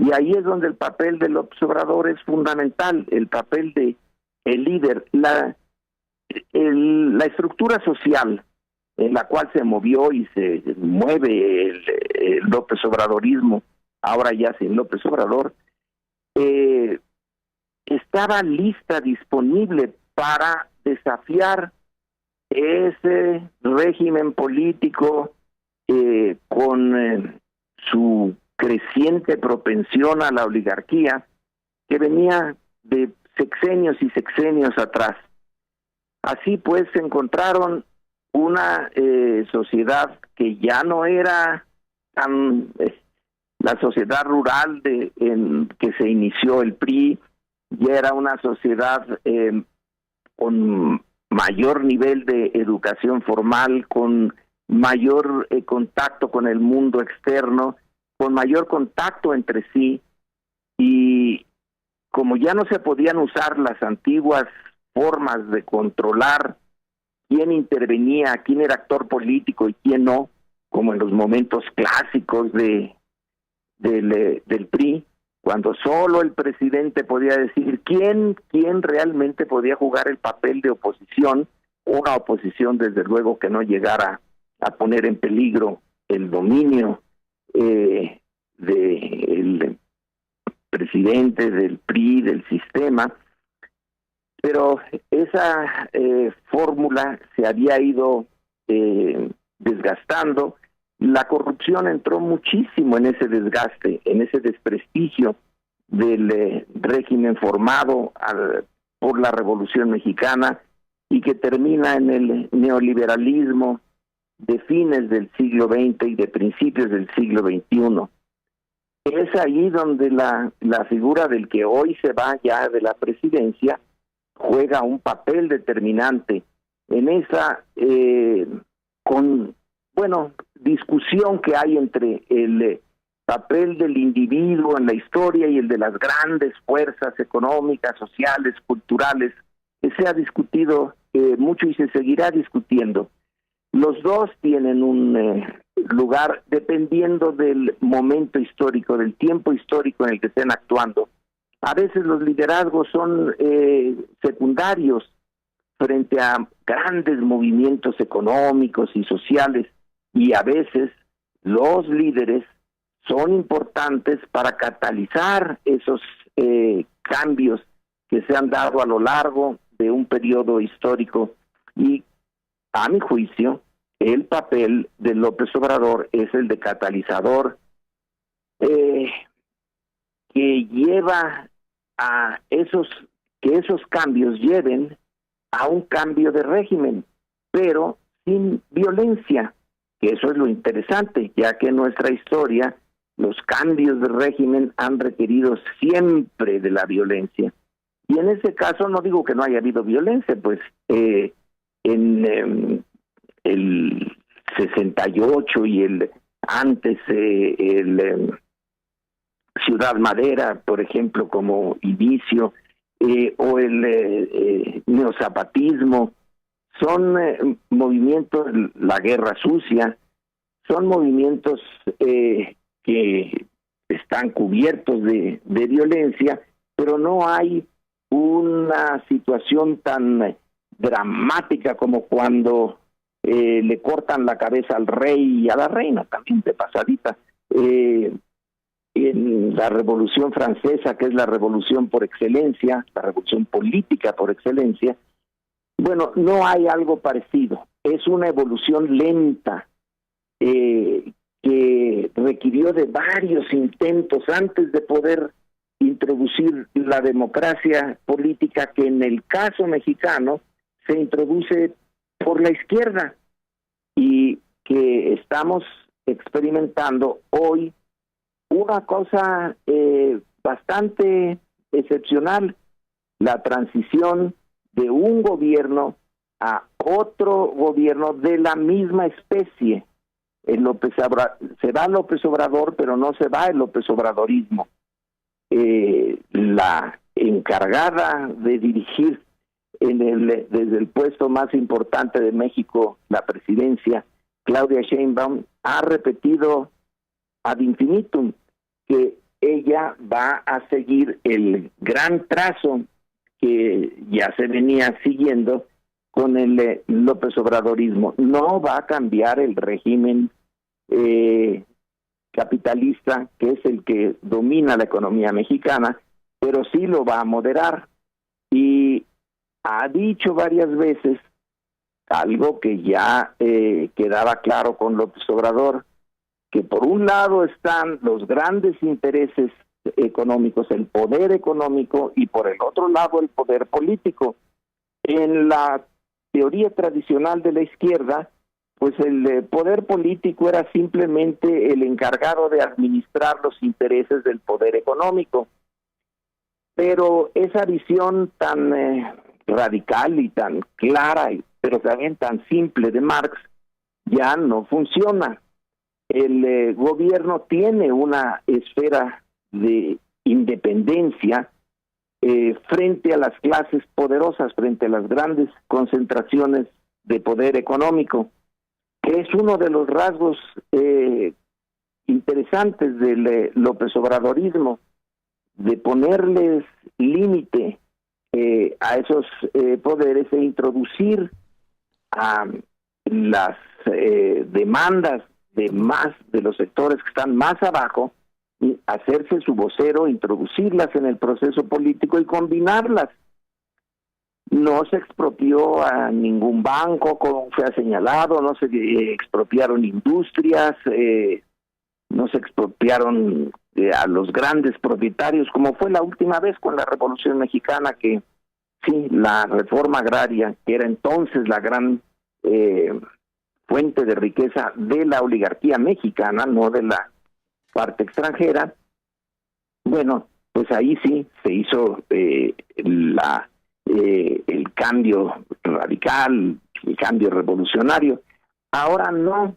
Y ahí es donde el papel de López Obrador es fundamental, el papel de el líder, la estructura social en la cual se movió y se mueve el López Obradorismo, ahora ya sin López Obrador, estaba lista, disponible para desafiar ese régimen político con su creciente propensión a la oligarquía que venía de sexenios y sexenios atrás. Así pues se encontraron una sociedad que ya no era tan la sociedad rural en que se inició el PRI, ya era una sociedad con mayor nivel de educación formal, con mayor contacto con el mundo externo, con mayor contacto entre sí, y como ya no se podían usar las antiguas formas de controlar quién intervenía, quién era actor político y quién no, como en los momentos clásicos del PRI, cuando solo el presidente podía decir quién realmente podía jugar el papel de oposición, una oposición desde luego que no llegara a poner en peligro el dominio del presidente, del PRI, del sistema. Pero esa fórmula se había ido desgastando. La corrupción entró muchísimo en ese desgaste, en ese desprestigio del régimen formado por la Revolución Mexicana y que termina en el neoliberalismo de fines del siglo XX y de principios del siglo XXI. Es ahí donde la figura del que hoy se va ya de la presidencia juega un papel determinante en esa discusión que hay entre el papel del individuo en la historia y el de las grandes fuerzas económicas, sociales, culturales, que se ha discutido mucho y se seguirá discutiendo. Los dos tienen un lugar dependiendo del momento histórico, del tiempo histórico en el que estén actuando. A veces los liderazgos son secundarios frente a grandes movimientos económicos y sociales, y a veces los líderes son importantes para catalizar esos cambios que se han dado a lo largo de un periodo histórico. Y a mi juicio, el papel de López Obrador es el de catalizador que lleva a que esos cambios lleven a un cambio de régimen, pero sin violencia, que eso es lo interesante, ya que en nuestra historia los cambios de régimen han requerido siempre de la violencia. Y en ese caso no digo que no haya habido violencia, pues en el 68 y el Ciudad Madera, por ejemplo, como inicio, o el neozapatismo, son movimientos, la guerra sucia, son movimientos que están cubiertos de violencia, pero no hay una situación tan dramática como cuando le cortan la cabeza al rey y a la reina, también de pasadita. En la Revolución Francesa, que es la revolución por excelencia, la revolución política por excelencia, bueno, no hay algo parecido. Es una evolución lenta que requirió de varios intentos antes de poder introducir la democracia política, que en el caso mexicano se introduce por la izquierda y que estamos experimentando hoy una cosa bastante excepcional, la transición de un gobierno a otro gobierno de la misma especie. Se va López Obrador, pero no se va el López Obradorismo. La encargada de dirigir desde el puesto más importante de México, la presidencia, Claudia Sheinbaum, ha repetido ad infinitum que ella va a seguir el gran trazo que ya se venía siguiendo con el López Obradorismo. No va a cambiar el régimen capitalista, que es el que domina la economía mexicana, pero sí lo va a moderar. Y ha dicho varias veces algo que ya quedaba claro con López Obrador, que por un lado están los grandes intereses económicos, el poder económico, y por el otro lado el poder político. En la teoría tradicional de la izquierda, pues el poder político era simplemente el encargado de administrar los intereses del poder económico. Pero esa visión tan radical y tan clara, pero también tan simple de Marx, ya no funciona. El gobierno tiene una esfera de independencia frente a las clases poderosas, frente a las grandes concentraciones de poder económico, que es uno de los rasgos interesantes del López Obradorismo, de ponerles límite a esos poderes e introducir a las demandas de los sectores que están más abajo, y hacerse su vocero, introducirlas en el proceso político y combinarlas. No se expropió a ningún banco, como se ha señalado, no se expropiaron industrias, no se expropiaron a los grandes propietarios, como fue la última vez con la Revolución Mexicana, que sí, la reforma agraria, que era entonces la gran fuente de riqueza de la oligarquía mexicana, no de la parte extranjera. Bueno, pues ahí sí se hizo el cambio radical, el cambio revolucionario. Ahora no,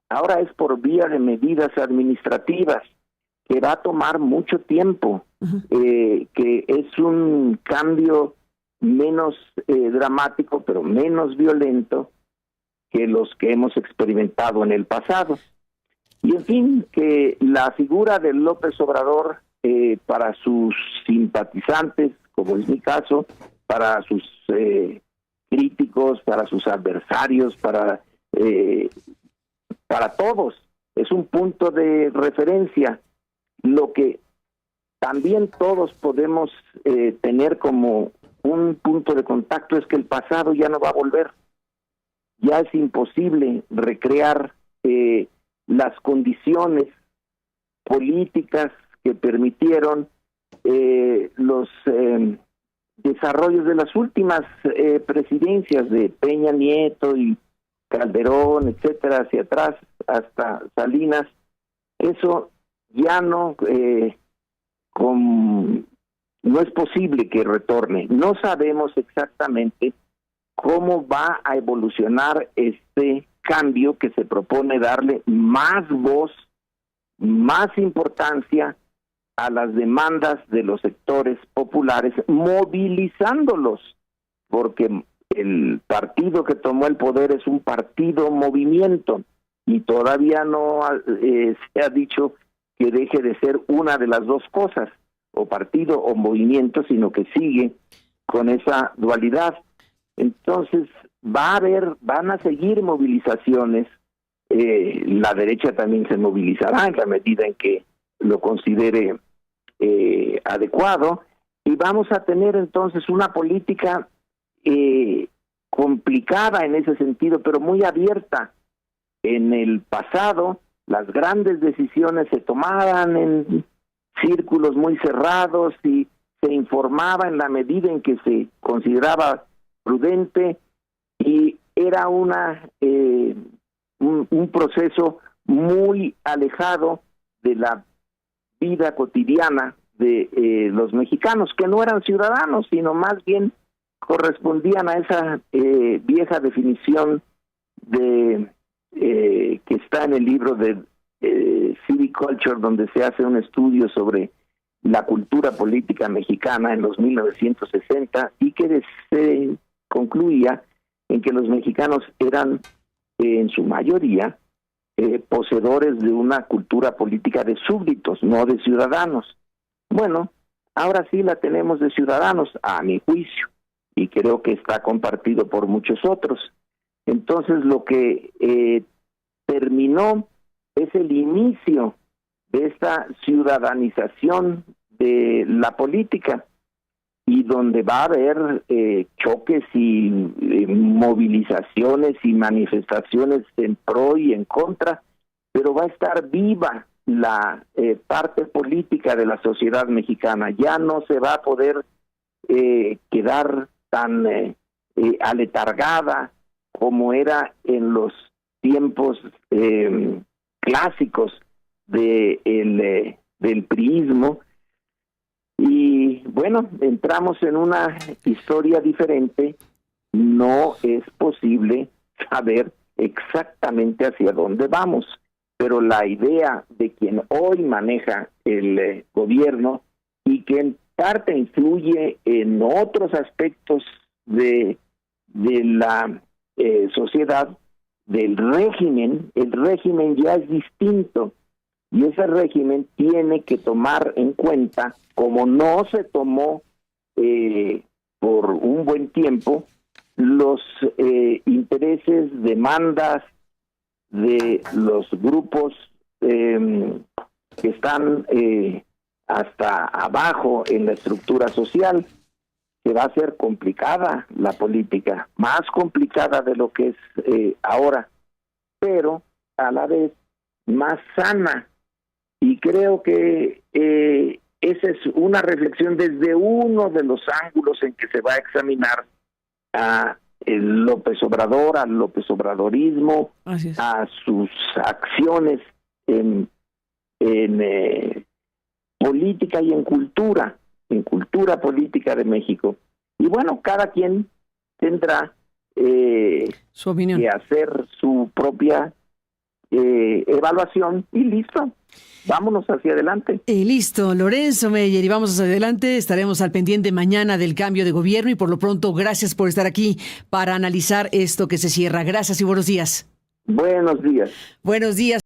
ahora es por vía de medidas administrativas, que va a tomar mucho tiempo, que es un cambio menos dramático, pero menos violento que los que hemos experimentado en el pasado. Y en fin, que la figura de López Obrador, para sus simpatizantes, como es mi caso, para sus críticos, para sus adversarios, para todos, es un punto de referencia. Lo que también todos podemos tener como un punto de contacto es que el pasado ya no va a volver. Ya es imposible recrear las condiciones políticas que permitieron los desarrollos de las últimas presidencias de Peña Nieto y Calderón, etcétera, hacia atrás hasta Salinas. Eso ya no no es posible que retorne. No sabemos exactamente cómo va a evolucionar este cambio que se propone darle más voz, más importancia a las demandas de los sectores populares, movilizándolos, porque el partido que tomó el poder es un partido movimiento y todavía no se ha dicho que deje de ser una de las dos cosas, o partido o movimiento, sino que sigue con esa dualidad. Entonces van a seguir movilizaciones, la derecha también se movilizará en la medida en que lo considere adecuado, y vamos a tener entonces una política complicada en ese sentido, pero muy abierta. En el pasado, las grandes decisiones se tomaban en círculos muy cerrados y se informaba en la medida en que se consideraba prudente, y era un proceso muy alejado de la vida cotidiana de los mexicanos, que no eran ciudadanos, sino más bien correspondían a esa vieja definición de que está en el libro de Civic Culture, donde se hace un estudio sobre la cultura política mexicana en los 1960, y que se concluía en que los mexicanos eran en su mayoría poseedores de una cultura política de súbditos, no de ciudadanos. Bueno, ahora sí la tenemos de ciudadanos, a mi juicio, y creo que está compartido por muchos otros. Entonces, lo que terminó es el inicio de esta ciudadanización de la política, y donde va a haber choques y movilizaciones y manifestaciones en pro y en contra, pero va a estar viva la parte política de la sociedad mexicana. Ya no se va a poder quedar tan aletargada como era en los tiempos clásicos del priismo. Y bueno, entramos en una historia diferente. No es posible saber exactamente hacia dónde vamos, pero la idea de quien hoy maneja el gobierno y que en parte influye en otros aspectos de la sociedad, del régimen, el régimen ya es distinto. Y ese régimen tiene que tomar en cuenta, como no se tomó por un buen tiempo, los intereses, demandas de los grupos que están hasta abajo en la estructura social. Que va a ser complicada la política, más complicada de lo que es ahora, pero a la vez más sana. Y creo que esa es una reflexión desde uno de los ángulos en que se va a examinar a el López Obrador, al López Obradorismo, a sus acciones en política y en cultura política de México. Y bueno, cada quien tendrá su opinión, que hacer su propia evaluación y listo. Vámonos hacia adelante. Listo, Lorenzo Meyer, y vamos hacia adelante. Estaremos al pendiente mañana del cambio de gobierno y por lo pronto, gracias por estar aquí para analizar esto que se cierra. Gracias y buenos días. Buenos días. Buenos días.